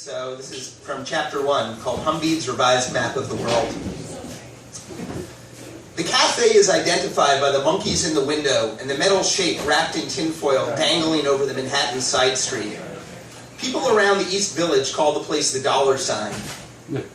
So this is from chapter 1, called Humbede's Revised Map of the World. The cafe is identified by the monkeys in the window and the metal shape wrapped in tinfoil dangling over the Manhattan side street. People around the East Village call the place the dollar sign.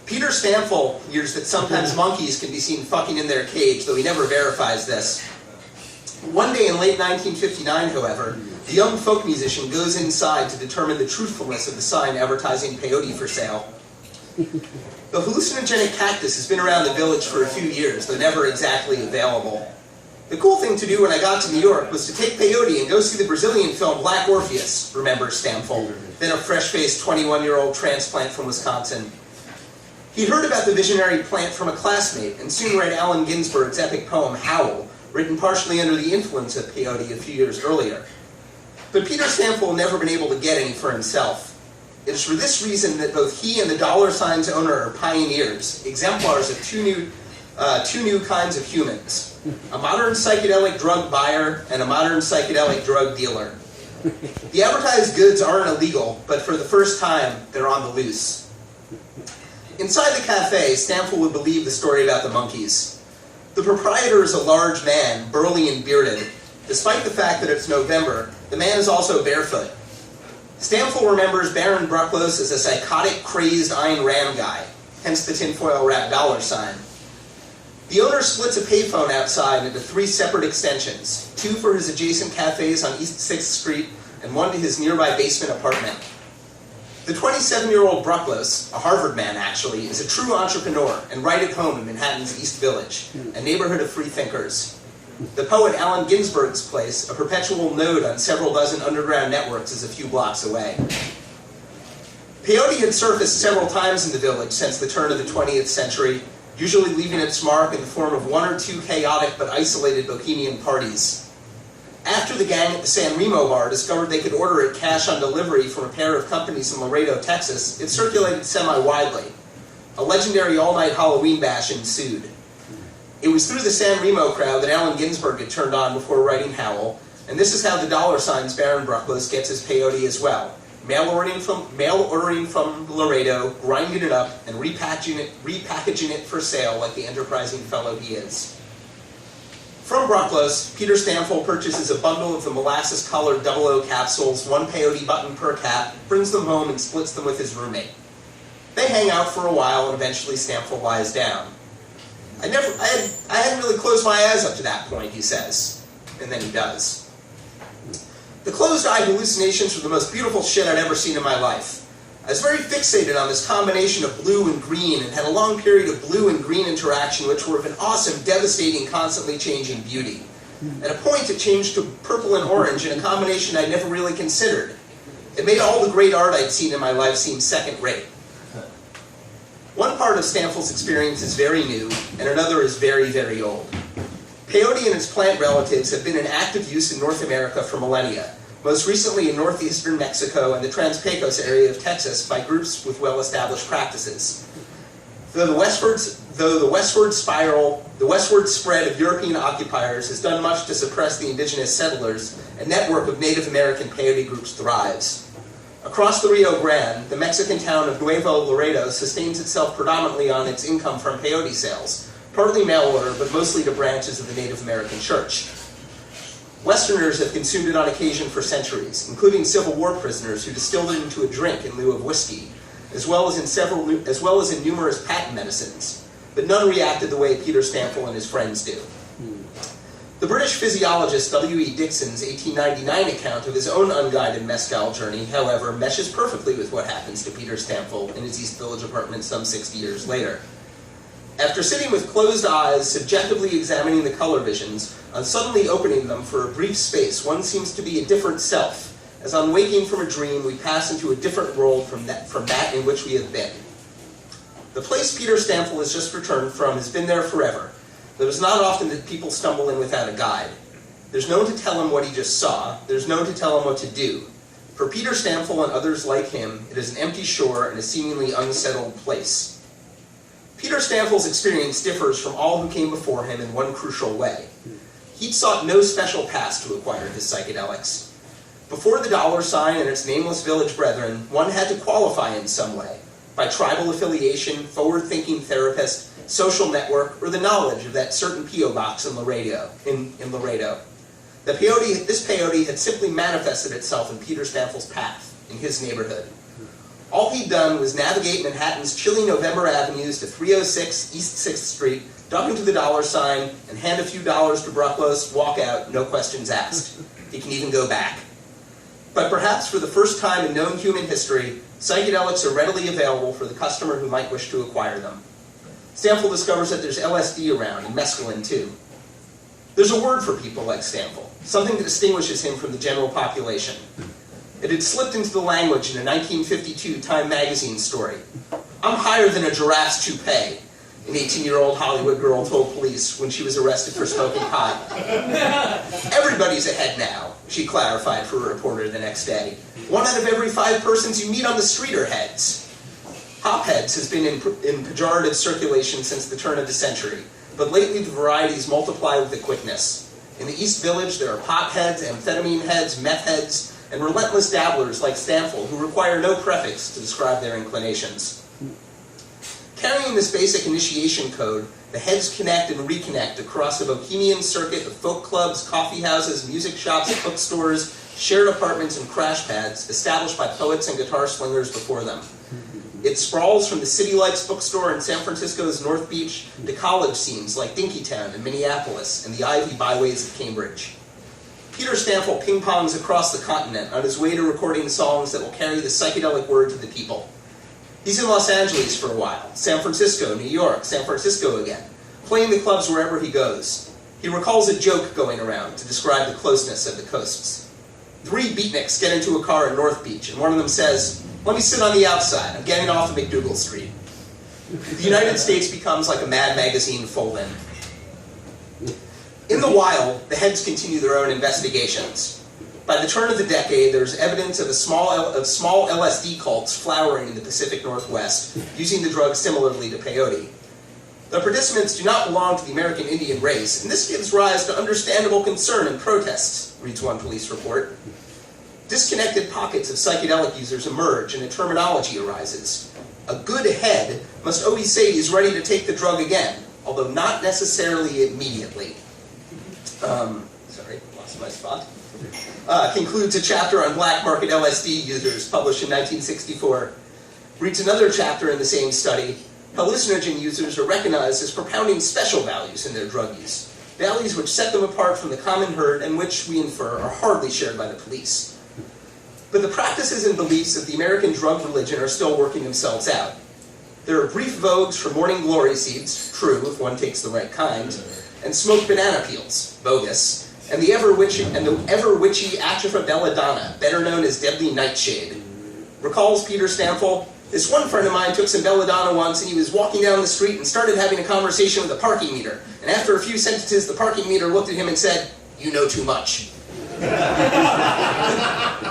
Peter Stamfel hears that sometimes monkeys can be seen fucking in their cage, though he never verifies this. One day in late 1959, however, the young folk musician goes inside to determine the truthfulness of the sign advertising peyote for sale. The hallucinogenic cactus has been around the village for a few years, though never exactly available. The cool thing to do when I got to New York was to take peyote and go see the Brazilian film Black Orpheus, remembers Stamfel, then a fresh-faced 21-year-old transplant from Wisconsin. He'd heard about the visionary plant from a classmate, and soon read Allen Ginsberg's epic poem Howl, written partially under the influence of peyote a few years earlier. But Peter Stamfel never been able to get any for himself. It is for this reason that both he and the dollar sign's owner are pioneers, exemplars of two new kinds of humans, a modern psychedelic drug buyer and a modern psychedelic drug dealer. The advertised goods aren't illegal, but for the first time, they're on the loose. Inside the cafe, Stamfel would believe the story about the monkeys. The proprietor is a large man, burly and bearded. Despite the fact that it's November, the man is also barefoot. Stamfel remembers Baron Brucklos as a psychotic, crazed Ayn Rand guy, hence the tinfoil-wrapped dollar sign. The owner splits a payphone outside into 3 separate extensions, 2 for his adjacent cafes on East 6th Street and 1 to his nearby basement apartment. The 27-year-old Brucklos, a Harvard man actually, is a true entrepreneur and right at home in Manhattan's East Village, a neighborhood of freethinkers. The poet Allen Ginsberg's place, a perpetual node on several dozen underground networks, is a few blocks away. Peyote had surfaced several times in the village since the turn of the 20th century, usually leaving its mark in the form of 1 or 2 chaotic but isolated bohemian parties. After the gang at the San Remo bar discovered they could order it cash on delivery from a pair of companies in Laredo, Texas, it circulated semi-widely. A legendary all-night Halloween bash ensued. It was through the San Remo crowd that Allen Ginsberg had turned on before writing Howl, and this is how the dollar sign's Baron Brucklos gets his peyote as well. Mail ordering from Laredo, grinding it up, and repackaging it for sale like the enterprising fellow he is. From Brucklos, Peter Stamfel purchases a bundle of the molasses-colored 00 capsules, 1 peyote button per cap, brings them home and splits them with his roommate. They hang out for a while and eventually Stamfel lies down. I hadn't really closed my eyes up to that point, he says. And then he does. The closed-eye hallucinations were the most beautiful shit I'd ever seen in my life. I was very fixated on this combination of blue and green and had a long period of blue and green interaction which were of an awesome, devastating, constantly changing beauty. At a point it changed to purple and orange in a combination I'd never really considered. It made all the great art I'd seen in my life seem second-rate. One part of Stamfel's experience is very new, and another is very, very old. Peyote and its plant relatives have been in active use in North America for millennia, most recently in northeastern Mexico and the Trans-Pecos area of Texas by groups with well-established practices. Though the westward spread of European occupiers has done much to suppress the indigenous settlers, a network of Native American peyote groups thrives. Across the Rio Grande, the Mexican town of Nuevo Laredo sustains itself predominantly on its income from peyote sales, partly mail order, but mostly to branches of the Native American Church. Westerners have consumed it on occasion for centuries, including Civil War prisoners who distilled it into a drink in lieu of whiskey, as well as in numerous patent medicines, but none reacted the way Peter Stamfel and his friends do. The British physiologist W.E. Dixon's 1899 account of his own unguided mezcal journey, however, meshes perfectly with what happens to Peter Stamfel in his East Village apartment some 60 years later. After sitting with closed eyes, subjectively examining the color visions, on suddenly opening them for a brief space, one seems to be a different self. As on waking from a dream, we pass into a different world from that in which we have been. The place Peter Stamfel has just returned from has been there forever. But it's not often that people stumble in without a guide. There's no one to tell him what he just saw. There's no one to tell him what to do. For Peter Stamfel and others like him, it is an empty shore and a seemingly unsettled place. Peter Stamfel's experience differs from all who came before him in one crucial way. He'd sought no special pass to acquire his psychedelics. Before the dollar sign and its nameless village brethren, one had to qualify in some way, by tribal affiliation, forward-thinking therapist, social network, or the knowledge of that certain P.O. box in Laredo. This peyote had simply manifested itself in Peter Stanfield's path, in his neighborhood. All he'd done was navigate Manhattan's chilly November avenues to 306 East 6th Street, duck into the dollar sign, and hand a few dollars to Brucklos, walk out, no questions asked. He can even go back. But perhaps for the first time in known human history, psychedelics are readily available for the customer who might wish to acquire them. Stanfield discovers that there's LSD around, and mescaline too. There's a word for people like Stanfield, something that distinguishes him from the general population. It had slipped into the language in a 1952 Time magazine story. "I'm higher than a giraffe's toupee," an 18-year-old Hollywood girl told police when she was arrested for smoking pot. "Everybody's ahead now," she clarified for a reporter the next day. "1 out of every 5 persons you meet on the street are heads." Hopheads has been in pejorative circulation since the turn of the century, but lately the varieties multiply with a quickness. In the East Village, there are pot heads, amphetamine heads, meth heads, and relentless dabblers like Stanfield who require no prefix to describe their inclinations. Carrying this basic initiation code, the heads connect and reconnect across a bohemian circuit of folk clubs, coffee houses, music shops, bookstores, shared apartments, and crash pads established by poets and guitar slingers before them. It sprawls from the City Lights bookstore in San Francisco's North Beach to college scenes like Dinkytown in Minneapolis and the Ivy byways of Cambridge. Peter Stanfield ping-pongs across the continent on his way to recording songs that will carry the psychedelic word to the people. He's in Los Angeles for a while, San Francisco, New York, San Francisco again, playing the clubs wherever he goes. He recalls a joke going around to describe the closeness of the coasts. 3 beatniks get into a car in North Beach, and one of them says, "Let me sit on the outside, I'm getting off of McDougal Street." The United States becomes like a Mad magazine fold-in. In the wild, the heads continue their own investigations. By the turn of the decade, there's evidence of small LSD cults flowering in the Pacific Northwest, using the drug similarly to peyote. The participants do not belong to the American Indian race, and this gives rise to understandable concern and protests, reads one police report. Disconnected pockets of psychedelic users emerge, and a terminology arises. A good head must always say he's ready to take the drug again, although not necessarily immediately. Sorry, lost my spot. Concludes a chapter on black market LSD users, published in 1964. Reads another chapter in the same study. Hallucinogen users are recognized as propounding special values in their drug use, values which set them apart from the common herd and which, we infer, are hardly shared by the police. But the practices and beliefs of the American drug religion are still working themselves out. There are brief vogues for morning glory seeds, true if one takes the right kind, and smoked banana peels, bogus, and the ever-witchy Atrafa belladonna, better known as deadly nightshade. Recalls Peter Stanfield, "This one friend of mine took some belladonna once and he was walking down the street and started having a conversation with the parking meter. And after a few sentences, the parking meter looked at him and said, 'You know too much.'"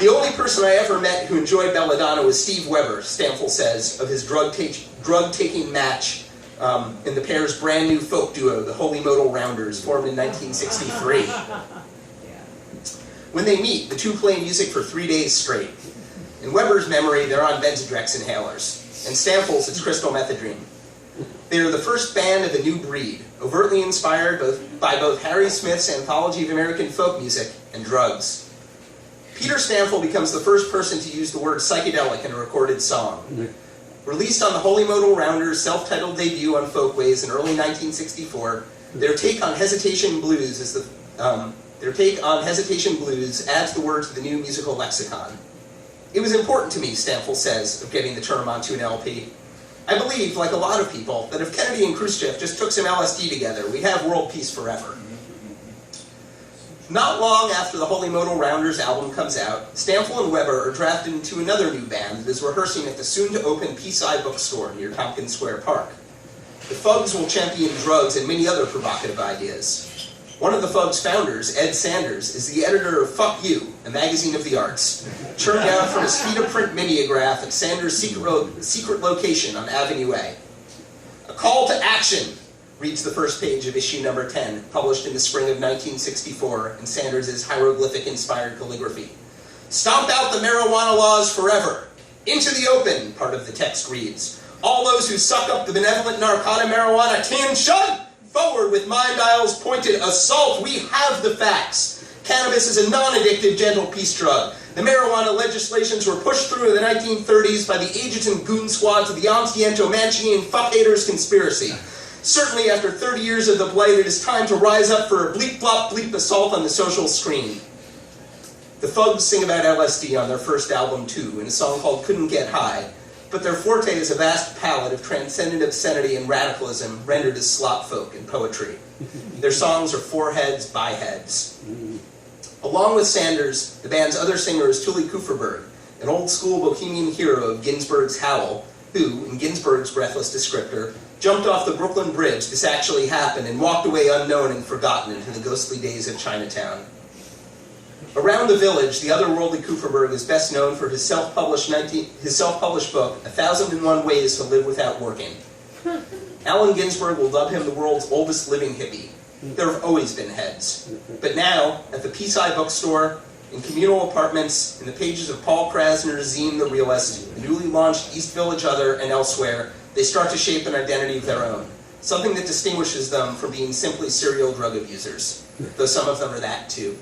The only person I ever met who enjoyed belladonna was Steve Weber, Stanfield says, of his drug-taking match in the pair's brand new folk duo, the Holy Modal Rounders, formed in 1963. When they meet, the two play music for 3 days straight. In Weber's memory, they're on Benzodrex inhalers. In Stanfield's, it's crystal methadone. They are the first band of a new breed, overtly inspired by both Harry Smith's Anthology of American Folk Music and drugs. Peter Stanfield becomes the first person to use the word psychedelic in a recorded song. Released on the Holy Modal Rounders' self-titled debut on Folkways in early 1964, their take on Hesitation Blues adds the word to the new musical lexicon. "It was important to me," Stanfield says, of getting the term onto an LP. "I believe, like a lot of people, that if Kennedy and Khrushchev just took some LSD together, we'd have world peace forever." Not long after the Holy Modal Rounders album comes out, Stanfield and Weber are drafted into another new band that is rehearsing at the soon-to-open Peace-Eye bookstore near Tompkins Square Park. The Fugs will champion drugs and many other provocative ideas. One of the Fugs' founders, Ed Sanders, is the editor of Fuck You, a magazine of the arts, churned out from a speed-of-print mimeograph at Sanders' secret location on Avenue A. "A call to action," reads the first page of issue number 10, published in the spring of 1964 in Sanders' hieroglyphic-inspired calligraphy. Stomp out the marijuana laws forever. Into the open, part of the text reads. All those who suck up the benevolent narcotic marijuana can shun. Forward with mind dials pointed assault. We have the facts. Cannabis is a non-addictive, gentle peace drug. The marijuana legislations were pushed through in the 1930s by the agents and goon squads of the Antiento Mancinian fuck-haters conspiracy. Certainly after 30 years of the blight, it is time to rise up for a bleep-blop-bleep assault on the social screen. The Thugs sing about LSD on their first album, too, in a song called Couldn't Get High, but their forte is a vast palette of transcendent obscenity and radicalism rendered as slop folk in poetry. Their songs are four heads by heads. Along with Sanders, the band's other singer is Tully Kupferberg, an old-school bohemian hero of Ginsberg's Howl, who, in Ginsberg's breathless descriptor, jumped off the Brooklyn Bridge, this actually happened, and walked away unknown and forgotten into the ghostly days of Chinatown. Around the Village, the otherworldly Kupferberg is best known for his self-published book, 1001 Ways to Live Without Working. Allen Ginsberg will dub him the world's oldest living hippie. There have always been heads. But now, at the Peace Eye bookstore, in communal apartments, in the pages of Paul Krasner's zine The Realist, the newly launched East Village Other, and elsewhere, they start to shape an identity of their own. Something that distinguishes them from being simply serial drug abusers. Though some of them are that too.